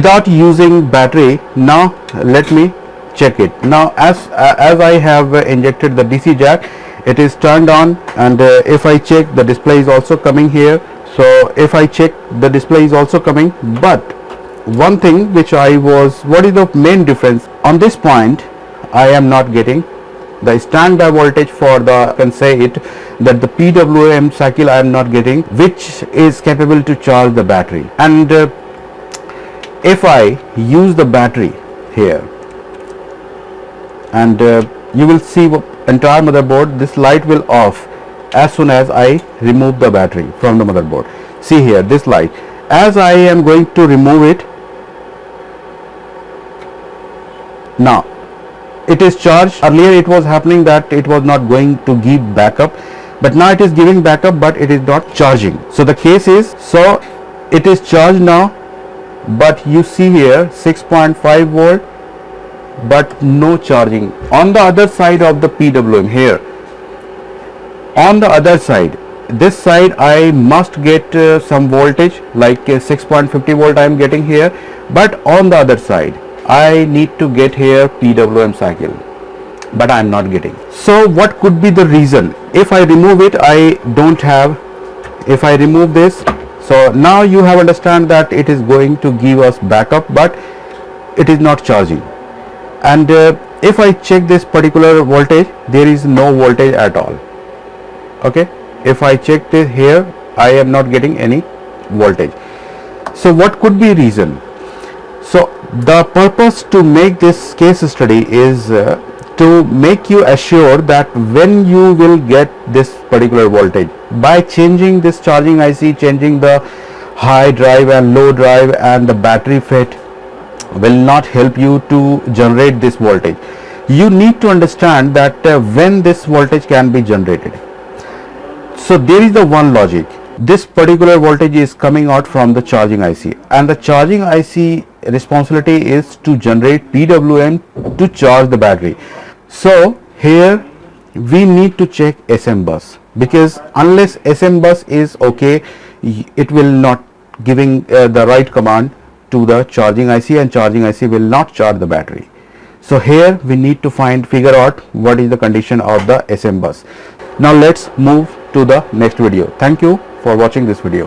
without using battery. Now let me check it. Now as I have injected the DC jack, it is turned on, and if I check, the display is also coming here. So if I check, the display is also coming. But one thing which what is the main difference on this point? I am not getting the standby voltage for the, I can say it, that the PWM cycle I am not getting, which is capable to charge the battery. And if I use the battery here, and you will see entire motherboard, this light will off as soon as I remove the battery from the motherboard. See here, this light, as I am going to remove it, now it is charged. Earlier it was happening that it was not going to give backup, but now it is giving backup, but it is not charging. So the case is, so it is charged now, but you see here 6.5 volt, but no charging. On the other side of the PWM here, on the other side, this side I must get some voltage, like 6.50 volt I am getting here, but on the other side I need to get here PWM cycle, but I am not getting. So what could be the reason? If I remove it, I don't have. If I remove this, so now you have understand that it is going to give us backup, but it is not charging. And if I check this particular voltage, there is no voltage at all. Okay, if I check this here, I am not getting any voltage. So what could be reason? So the purpose to make this case study is to make you assure that when you will get this particular voltage, by changing this charging IC, changing the high drive and low drive and the battery FET will not help you to generate this voltage. You need to understand that when this voltage can be generated. So there is the one logic. This particular voltage is coming out from the charging IC, and the charging IC responsibility is to generate PWM to charge the battery. So here we need to check SM bus, because unless SM bus is okay, it will not giving the right command to the charging IC, and charging IC will not charge the battery. So here we need to figure out what is the condition of the SM bus. Now let's move to the next video. Thank you for watching this video.